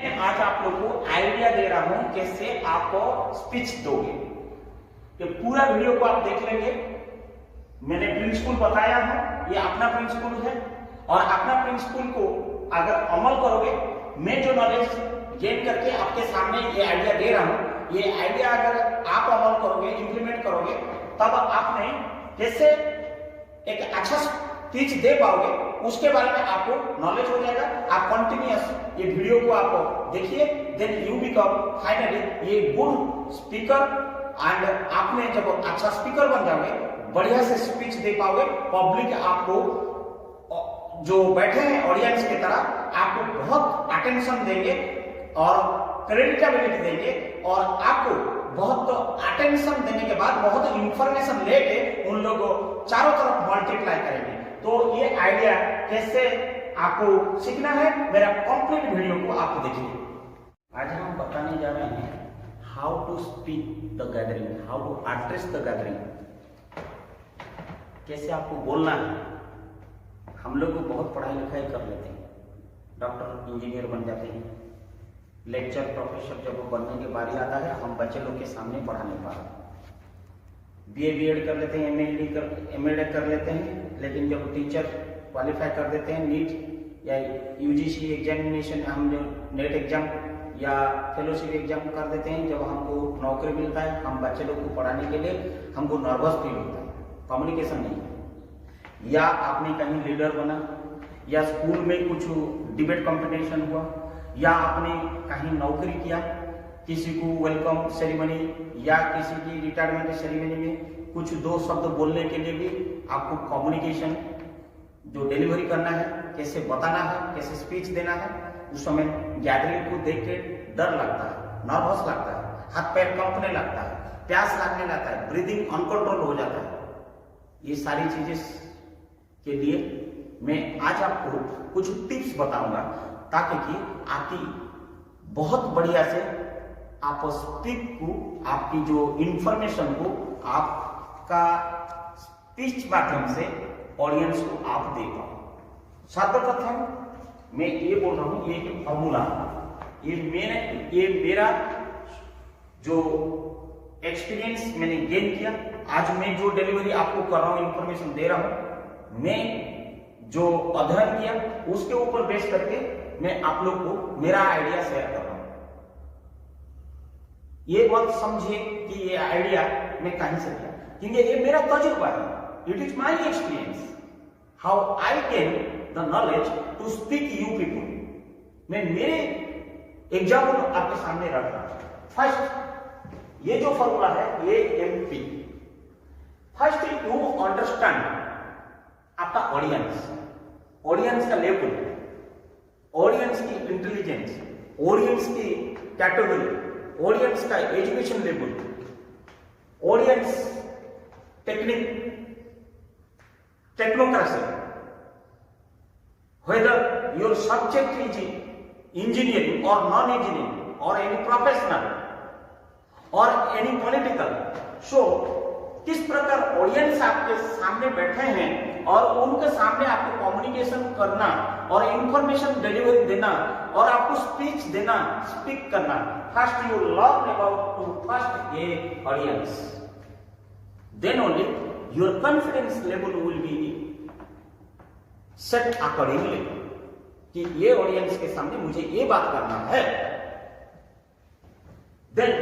मैं आज आप लोगों को आइडिया दे रहा हूं कैसे आप स्पीच दोगे। ये पूरा वीडियो को आप देख लेंगे। मैंने प्रिंसिपल बताया है, ये अपना प्रिंसिपल है और अपना प्रिंसिपल को अगर अमल करोगे, मैं जो नॉलेज गेन करके आपके सामने ये आइडिया दे रहा हूं, ये आइडिया अगर आप अमल करोगे, इंप्लीमेंट करोगे, तब आपने कैसे एक अच्छा स्पीच दे पाओगे उसके बारे में आपको नॉलेज हो जाएगा। आप कंटिन्यूअस ये वीडियो को आप देखिए, देन यू बिकम फाइनली ये गुड स्पीकर। एंड आपने जब अच्छा स्पीकर बन जाओगे, बढ़िया से स्पीच दे पाओगे, पब्लिक आपको जो बैठे हैं ऑडियंस की तरह आपको बहुत अटेंशन देंगे और क्रेडिटेबिलिटी देंगे और आपको बहुत अटेंशन देने के बाद बहुत इंफॉर्मेशन लेके उन लोगों चारों तरफ मल्टीप्लाई करेंगे। तो ये आइडिया कैसे आपको सीखना है, मेरा कंप्लीट वीडियो को आप देखिए। आज हम बताने जा रहे हैं how to speak the gathering, how to address the gathering, कैसे आपको बोलना है। हम लोग बहुत पढ़ाई लिखाई कर लेते हैं, डॉक्टर इंजीनियर बन जाते हैं, लेक्चर प्रोफेसर जब बनने की बारी आता है हम बच्चे लोग के सामने पढ़ा नहीं पा रहे। बीए बीएड कर लेते हैं, एमएड कर लेते हैं, लेकिन जब टीचर क्वालिफाई कर देते हैं नीट या यूजीसी एग्जामिनेशन, हम जो नेट एग्जाम या फेलोशिप एग्जाम कर देते हैं, जब हमको नौकरी मिलता है हम बच्चे लोग को पढ़ाने के लिए हमको नर्वस फील होता है, कम्युनिकेशन नहीं है। या आपने कहीं लीडर बना, या स्कूल में कुछ डिबेट कंपटीशन हुआ, या आपने कहीं नौकरी किया, किसी को वेलकम सेरेमनी या किसी की रिटायरमेंट सेरेमनी में कुछ दो शब्द बोलने के लिए भी आपको कम्युनिकेशन जो डिलीवरी करना है, कैसे बताना है, कैसे स्पीच देना है, उस समय गैदरिंग को देख के डर लगता है, नर्वस लगता है, हाथ पैर कंपने लगता है, प्यास लगने लगता है, ब्रीदिंग अनकंट्रोल हो जाता है। ये सारी चीजें के लिए मैं आज आपको कुछ टिप्स बताऊंगा ताकि कि आपकी बहुत बढ़िया से आप स्पीक को, आपकी जो इंफॉर्मेशन को आपका स्पीच माध्यम से ऑडियंस को आप दे पाओ। सर्वप्रथम मैं ये बोल रहा हूं, ये एक फॉर्मूला, ये मेरा जो एक्सपीरियंस मैंने गेन किया, आज मैं जो डिलीवरी आपको कर रहा हूं, इंफॉर्मेशन दे रहा हूं, मैं जो अध्ययन किया उसके ऊपर बेस करके मैं आप लोग को मेरा आइडिया शेयर कर रहा हूं। ये बात समझिए कि ये आइडिया मैं कहीं से किया, क्योंकि ये मेरा तजुर्बा है, it is my experience how I gain the knowledge to speak you people. मैं मेरे एग्जाम्पल आपके सामने रख रहा हूं। फर्स्ट, ये जो फॉर्मूला है ये एमपी। फर्स्ट यू अंडरस्टैंड आपका ऑडियंस का लेवल, ऑडियंस की इंटेलिजेंस, ऑडियंस की कैटेगरी, ऑडियंस का education level, audience technocracy, whether your subject is engineering और नॉन इंजीनियरिंग और एनी प्रोफेशनल और एनी पॉलिटिकल। सो किस प्रकार ऑडियंस आपके सामने बैठे हैं और उनके सामने आपको कम्युनिकेशन करना और इंफॉर्मेशन डिलीवरी देना और आपको स्पीच देना, स्पीक करना। First you learn about to first a audience, then only your confidence level will be set accordingly कि ये ऑडियंस के सामने मुझे ये बात करना है। देन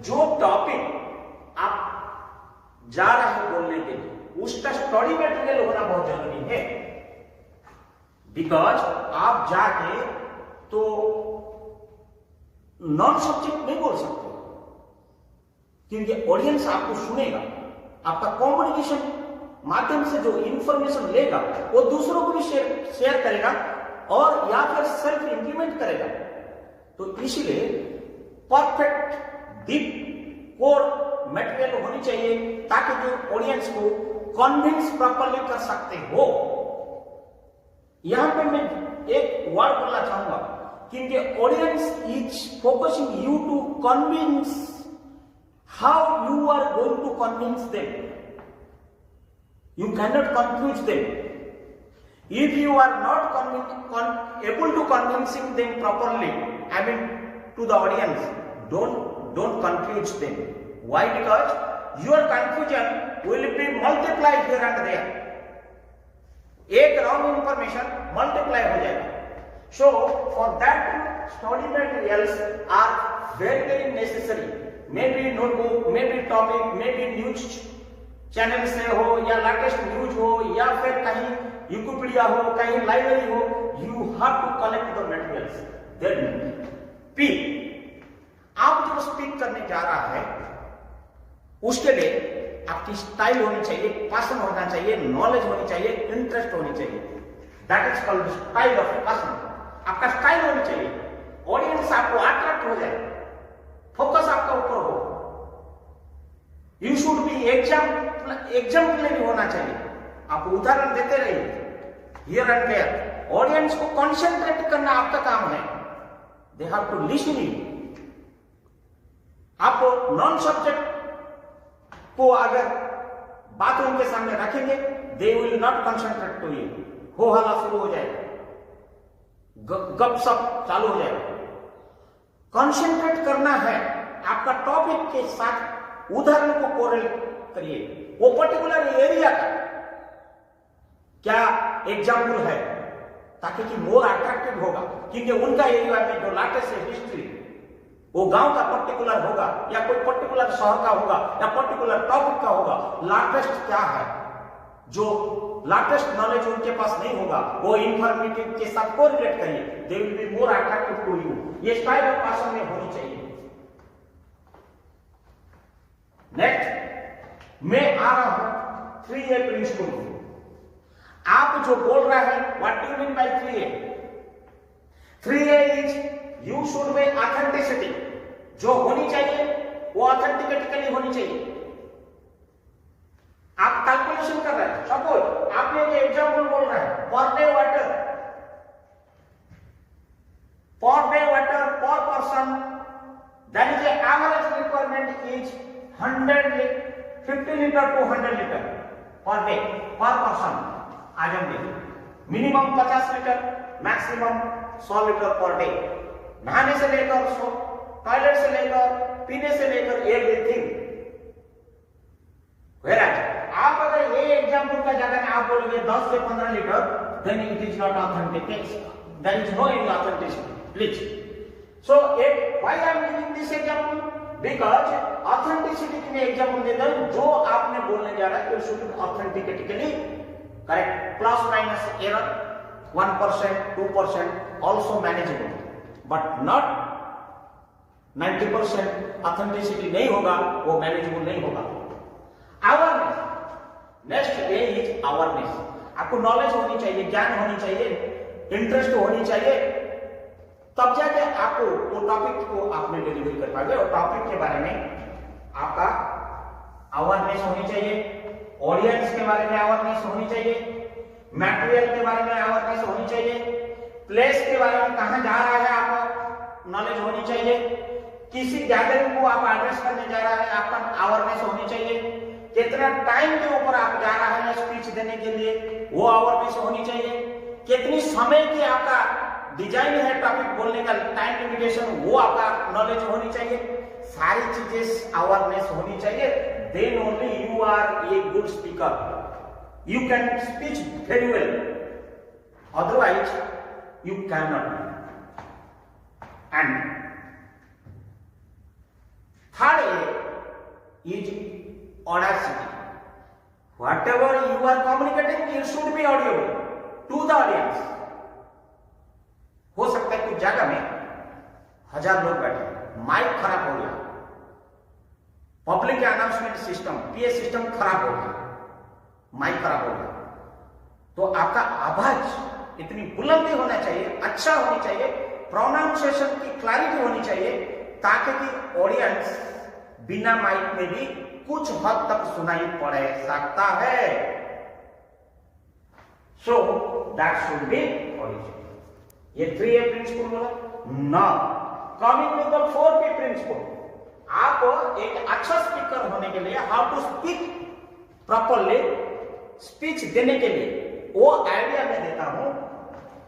जो टॉपिक आप जा रहे हैं बोलने के लिए, उसका स्टडी मटेरियल होना बहुत जरूरी है। बिकॉज आप जाके तो नॉन सब्जेक्ट नहीं बोल सकते, क्योंकि ऑडियंस आपको सुनेगा, आपका कम्युनिकेशन माध्यम से जो इंफॉर्मेशन लेगा वो दूसरों को भी शेयर करेगा और या फिर सेल्फ इंप्लीमेंट करेगा। तो इसलिए परफेक्ट डीप कोर मटेरियल होनी चाहिए ताकि जो ऑडियंस को कन्विंस प्रॉपर्ली कर सकते हो। यहां पे मैं एक वर्ड बोलना चाहूंगा, क्योंकि audience is focusing you to convince how you are going to convince them. You can not confuse them. If you are not able to convincing them properly, I mean to the audience, don't confuse them. Why? Because your confusion will be multiplied here and there. एक wrong information multiply हो जाएगा. So for that, study materials are very necessary. Maybe notebook, maybe topic, maybe news channel से हो या latest news हो या फिर कहीं विकिपीडिया हो, कहीं लाइब्रेरी हो, you have to collect the materials. Then P, आप जो स्पीक करने जा रहा है उसके लिए आपकी स्टाइल होनी चाहिए, पैशन होना चाहिए, नॉलेज होनी चाहिए, इंटरेस्ट होनी चाहिए. That is called style of passion. आपका स्टाइल होनी चाहिए, ऑडियंस आपको अट्रैक्ट हो जाए, फोकस आपका ऊपर हो. यू शुड बी एग्जाम्पलरी होना चाहिए. आप उदाहरण देते रहिए हियर एंड देयर. ऑडियंस को कॉन्सेंट्रेट करना आपका काम है. They have to listen you. आप नॉन सब्जेक्ट को अगर बात उनके सामने रखेंगे, they will not concentrate to you. हो हल्ला शुरू हो जाएगा, गपशप चालू हो जाएगा. कंसंट्रेट करना है आपका टॉपिक के साथ. उदाहरण को कोरिलेट करिए, वो पर्टिकुलर एरिया का क्या एग्जाम्पल है, ताकि कि मोर अट्रैक्टिव होगा. क्योंकि उनका एरिया में जो लेटेस्ट हिस्ट्री, वो गांव का पर्टिकुलर होगा या कोई पर्टिकुलर शहर का होगा या पर्टिकुलर टॉपिक का होगा. लेटेस्ट क्या है, जो लेटेस्ट नॉलेज उनके पास नहीं होगा, वो इंफॉर्मेटिव के साथ कोरिलेट करिए. They will be more attractive to you. ये स्टाइल ऑफ पैशन में होनी चाहिए. नेक्स्ट, मैं आ रहा हूं 3A प्रिंसिपल. आप जो बोल रहे हैं, what do you mean by 3A? 3A is you should B authenticity. जो होनी चाहिए वो ऑथेंटिकेटिकली होनी चाहिए. आप कैलकुलेशन कर रहे हैं, सपोज आपने एक एग्जांपल बोल रहे हैं, per day water per person, that is average requirement is 50 litre to 100 litre per day per person. आज हम देखें, minimum 50 litre, maximum 100 litre per day. नहाने से लेकर टॉयलेट से लेकर पीने से लेकर एवरीथिंग. आप अगर ये एग्जाम्पल का जगह में आप बोलोगे 10 से 15 litre, then it is not authentic. There is no any authenticity. Please, so why I am giving this example? Because authenticity के लिए एग्जाम्पल देता हूं. जो आपने बोलने जा रहा है, it should be authentically correct. Plus minus error 1%, 2% also manageable, but not 90% authenticity नहीं होगा, वो मैनेजेबल नहीं होगा. Awareness, next a is awareness. आपको नॉलेज होनी चाहिए, ज्ञान होनी चाहिए, इंटरेस्ट होनी चाहिए, तब जाके आपको वो टॉपिक को आपने डिलीवर कर पाएंगे. और टॉपिक के बारे में आपका अवेयरनेस होनी चाहिए, ऑडियंस के बारे में अवेयरनेस होनी चाहिए, मटेरियल के बारे में अवेयरनेस होनी चाहिए, प्लेस के बारे में कहां जा रहा है आपको नॉलेज होनी चाहिए, किसी गैदरिंग को आप एड्रेस करने जा रहा है आपका अवेयरनेस होनी चाहिए, कितना टाइम के ऊपर आप जा रहा है स्पीच देने के लिए वो अवेयरनेस होनी चाहिए, कितनी समय की आपका डिजाइन है टॉपिक बोलने का, टाइम लिमिटेशन, वो आपका नॉलेज होनी चाहिए. सारी चीजें अवेयरनेस होनी चाहिए. Then only you are a good speaker. You can speech very well, otherwise you can not. And third is audacity. whatever you are communicating, it should be audible to the audience. हो सकता है कुछ जगह में 1000 लोग बैठे, mic खराब हो गया, public announcement system PA system खराब हो गया, माइक खराब हो गया, तो आपका आवाज इतनी बुलंदी होना चाहिए, अच्छा होनी चाहिए, प्रोनाउंसिएशन की क्लैरिटी होनी चाहिए, ताकि कि ऑडियंस बिना माइक में भी कुछ हद तक सुनाई पड़ सकता है. So that should be audition. ये 3A प्रिंसिपल बोला ना. Coming to the 4P principle. आप एक अच्छा स्पीकर होने के लिए, how to speak properly, speech देने के लिए वो आइडिया मैं देता हूं,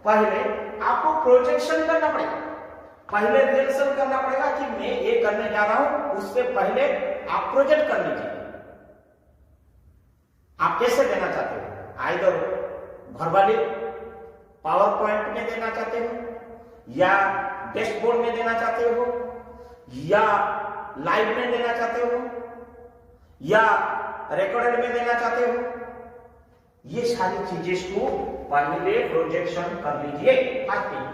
पहले आपको प्रोजेक्शन करना पड़ेगा, पहले रिहर्सल करना पड़ेगा कि मैं ये करने जा रहा हूं, उससे पहले आप प्रोजेक्ट कर लीजिए। आप कैसे देना चाहते हो, आइदर वर्बली पावर पॉइंट में देना चाहते हो, या डैशबोर्ड में देना चाहते हो, या लाइव में देना चाहते हो, या रिकॉर्डेड में देना चाहते हो, ये सारी चीजें को पहले प्रोजेक्शन कर लीजिए। First thing.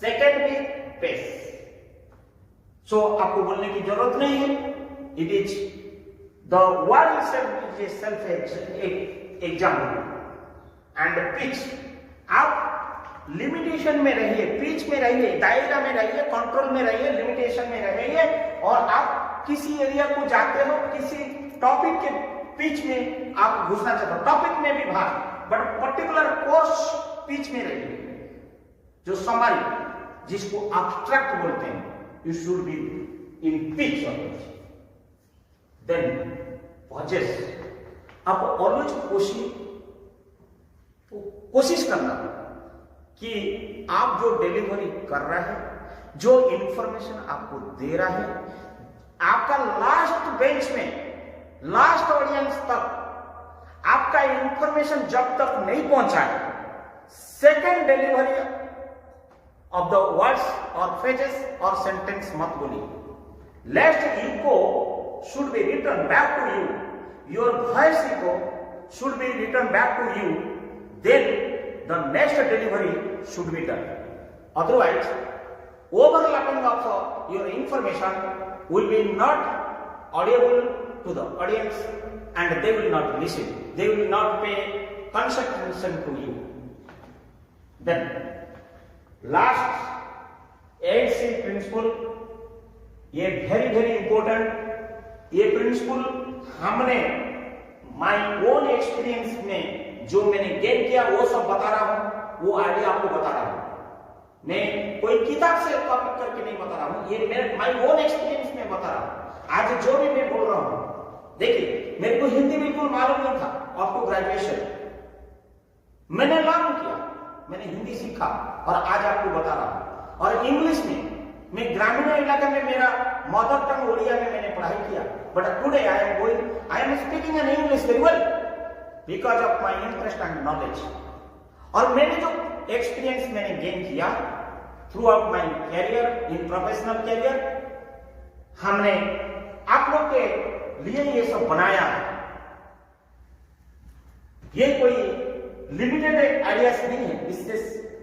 सेकेंड भी पेस, सो आपको बोलने की जरूरत नहीं है, it is the word itself is self example and pitch. आप लिमिटेशन में रहिए, पिच में रहिए, दायरा में रहिए, कंट्रोल में रहिए, लिमिटेशन में रहिए, और आप किसी एरिया को जाते हो, किसी टॉपिक के पिच में आप घुसना चाहते हो, टॉपिक में भी बाहर, बट पर्टिकुलर कोर्स पिच में रहिए, जो समरी जिसको एब्स्ट्रैक्ट बोलते हैं, you should be in pitch of pitch. Then pauses, आप ऑलवेज कोशिश करना कि आप जो डिलीवरी कर रहे हैं, जो इंफॉर्मेशन आपको दे रहा है, आपका लास्ट बेंच में, लास्ट ऑडियंस तक आपका इंफॉर्मेशन जब तक नहीं पहुंचा है, second delivery of the words और फ्रेजेस और सेंटेंस मत बोलिए। Lest echo should be return back to you, your voice echo should be return back to you, then the next delivery should be done. Otherwise, overlapping of your information will be not audible to the audience and they will not listen. They will not pay concentration to you. Then, last 8C principle, ये very important। ये principle हमने my own experience में जो मैंने gain किया वो सब बता रहा हूं, वो आइडिया आपको बता रहा हूं। मैं कोई किताब से कॉपी करके नहीं बता रहा हूं, ये मेरे माय ओन एक्सपीरियंस में बता रहा हूं। आज जो भी मैं बोल रहा हूं, देखिए मेरे को हिंदी बिल्कुल मालूम नहीं था, आपको ग्रेजुएशन मैंने लर्न किया, मैंने हिंदी सीखा और आज आपको बता रहा हूं। और इंग्लिश में मैं ग्रामीण इलाके में, मेरा मदर टंग उड़िया में मैंने पढ़ाई किया, but today I am speaking in English very well because of my interest and knowledge. और मैंने जो एक्सपीरियंस मैंने गेन किया throughout my career, in professional career, हमने आप लोग के लिए ये सब बनाया है। ये कोई लिमिटेड आइडियाज नहीं है, इससे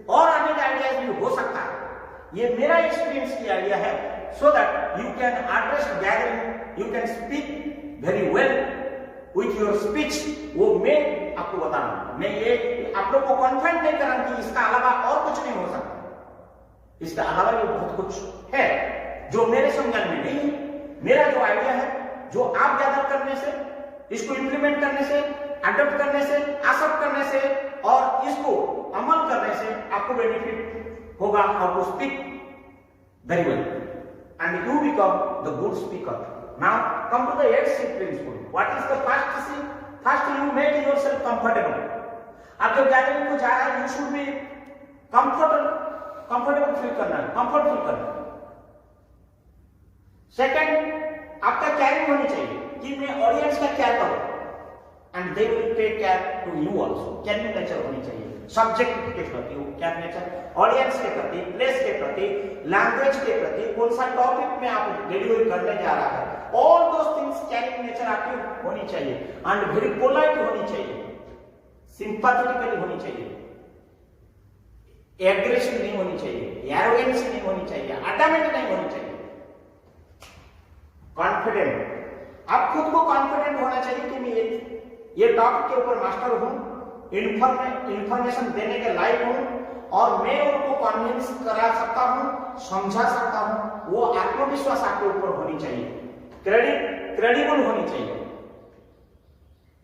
और अनेक आइडियाज भी हो सकता है। ये मेरा एक्सपीरियंस की आइडिया है, so that you can address gathering, you can speak very well with your speech. वो मैं आपको बता रहा हूं, मैं ये आप लोग को कॉन्फिडेंट नहीं कर रहा कि इसका अलावा और कुछ नहीं हो सकता। इसके अलावा भी बहुत कुछ है जो मेरे समझन में नहीं है। मेरा जो आइडिया है, जो आप गैदर करने से, इसको इंप्लीमेंट करने से, अडॉप्ट करने से, एक्सेप्ट करने से और इसको अमल करने से आपको बेनिफिट होगा। How to speak very well and you become the good speaker. Now come to the 8C principle. What is the first C? First you make yourself comfortable. आप जब गैदरिंग को जा रहे हैं, you should be comfortable feel करना है, comfort feel करना है। सेकंड, आपका कैरिंग होनी चाहिए कि मैं ऑडियंस का क्या करूं, and they will take care to you also. Caring nature होनी चाहिए सब्जेक्ट के प्रति, क्या नेचर, ऑडियंस के प्रति, प्लेस के प्रति, लैंग्वेज के प्रति, कौन सा टॉपिक में आप डिलीवर करने जा रहा है, all those things carrying nature आपकी होनी चाहिए। एंड वेरी पोलाइट होनी चाहिए, सिंपैथेटिकली होनी चाहिए, एग्रेसिव नहीं होनी चाहिए, एरोगेंसी नहीं होनी चाहिए, अडमेंट नहीं होनी चाहिए। कॉन्फिडेंट, आप खुद को कॉन्फिडेंट होना चाहिए कि मैं ये टॉपिक के ऊपर मास्टर हूं, इंफॉर्मेशन देने के लायक हूं और मैं उनको कन्विंस करा सकता हूं, समझा सकता हूं। वो आत्मविश्वास आपके ऊपर होनी चाहिए। क्रेडिबल होनी चाहिए।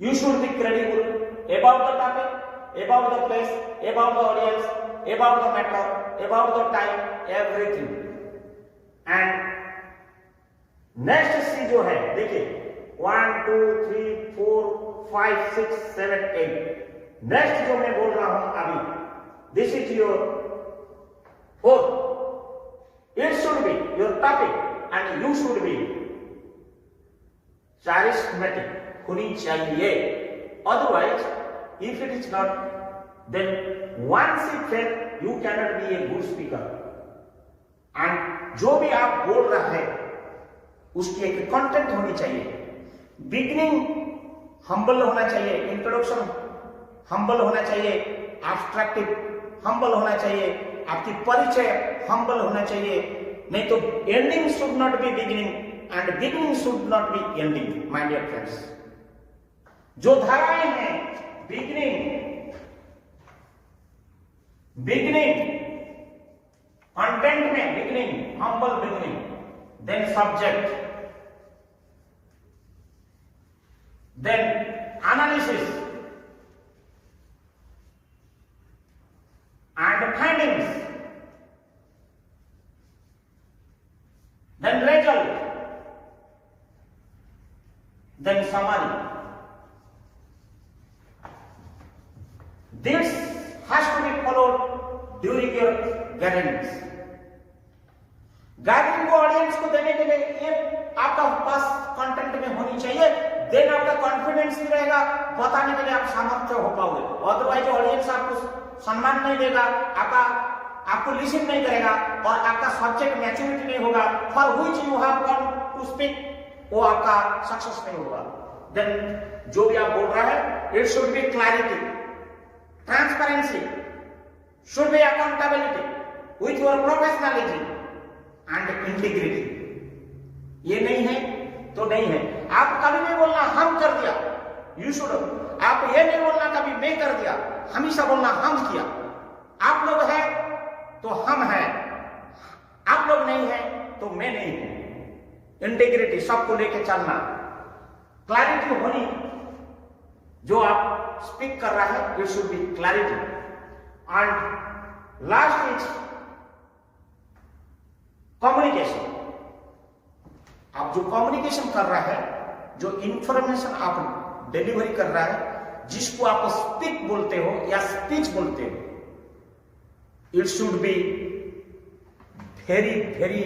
You should B credible about the topic, about the place, about the audience, about the matter, about the time, everything. And next C जो है, देखिए 1 2 3 4 5 6 7 8 नेक्स्ट जो मैं बोल रहा हूं अभी, this is your fourth, it should be your topic and you should B charismatic होनी चाहिए, otherwise if it is not, then once it fail you cannot be a good speaker. and जो भी आप बोल रहा है उसकी एक कंटेंट होनी चाहिए, बिगिनिंग हम्बल होना चाहिए, इंट्रोडक्शन हम्बल होना चाहिए, एब्स्ट्रैक्टिव हम्बल होना चाहिए, आपकी परिचय हम्बल होना चाहिए, नहीं तो ending should not be beginning and beginning should not be ending, my dear friends. जो धाराएं हैं, beginning content में beginning, humble beginning, then subject, then analysis and findings, then result, then summary. This has to be followed during your gatherings. Gathering को audience को देने के लिए ये आपका पास कंटेंट में होनी चाहिए, देन आपका कॉन्फिडेंस भी रहेगा, बताने के लिए आप सामर्थ्य हो पाओगे, अदरवाइज ऑडियंस आपको सम्मान नहीं देगा, आपको लिसन नहीं करेगा और आपका सब्जेक्ट मैच्योरिटी नहीं होगा, for which you have come to speak, वो आपका सक्सेस नहीं होगा। देन जो भी आप बोल रहा है, it should B clarity, transparency, should be accountability with your professionality and integrity. ये नहीं है तो नहीं है। आप कभी नहीं बोलना हम कर दिया, यू शुड, आप ये नहीं बोलना कभी मैं कर दिया, हमेशा बोलना हम किया। आप लोग है तो हम हैं, आप लोग नहीं है तो मैं नहीं हूं। इंटीग्रिटी, सबको लेके चलना, क्लैरिटी होनी, जो आप स्पीक कर रहा है it should B clarity. And last is communication. आप जो कम्युनिकेशन कर रहा है, जो इंफॉर्मेशन आप डिलीवरी कर रहा है, जिसको आप स्पीक बोलते हो या स्पीच बोलते हो, it should be very very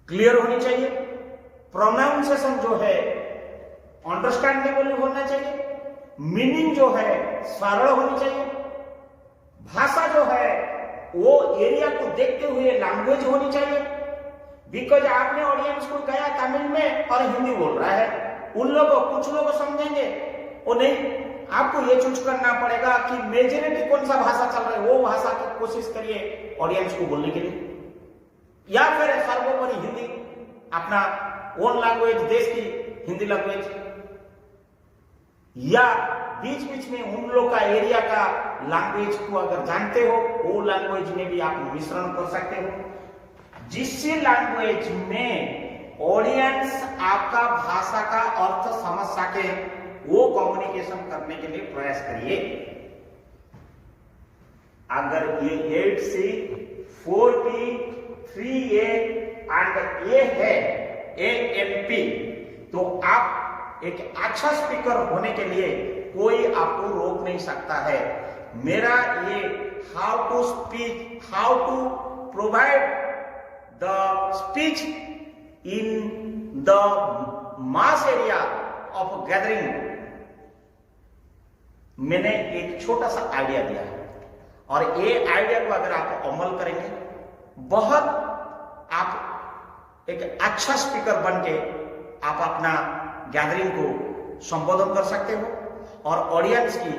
clear होनी चाहिए। प्रोनाउंसिएशन जो है अंडरस्टैंडेबल होना चाहिए, मीनिंग जो है सरल होनी चाहिए, भाषा जो है वो एरिया को देखते हुए लैंग्वेज होनी चाहिए। बिकॉज आपने ऑडियंस को गया तमिल में और हिंदी बोल रहा है, उन लोगों कुछ लोग समझेंगे वो नहीं, आपको ये चूज करना पड़ेगा कि मेजॉरिटी कौन सा भाषा चल रहा है, वो भाषा की कोशिश करिए ऑडियंस को बोलने के लिए, या फिर सर्वोपरि हिंदी, अपना ओन लैंग्वेज, देश की हिंदी लैंग्वेज, या बीच बीच में उन लोग का एरिया का लैंग्वेज को अगर जानते हो, वो लैंग्वेज में भी आप मिश्रण कर सकते हो, जिससे लैंग्वेज में ऑडियंस आपका भाषा का अर्थ समझ सके, वो कम्युनिकेशन करने के लिए प्रयास करिए। अगर ये 8C 4P 3A एंड ये है AMP, तो आप एक अच्छा स्पीकर होने के लिए कोई आपको रोक नहीं सकता है। मेरा ये how to speak, how to provide the speech in the mass area of gathering, मैंने एक छोटा सा आइडिया दिया है, और ये आइडिया को अगर आप अमल करेंगे, बहुत आप एक अच्छा स्पीकर बन के आप अपना गैदरिंग को संबोधन कर सकते हो और ऑडियंस की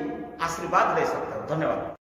आशीर्वाद ले सकते हो। धन्यवाद।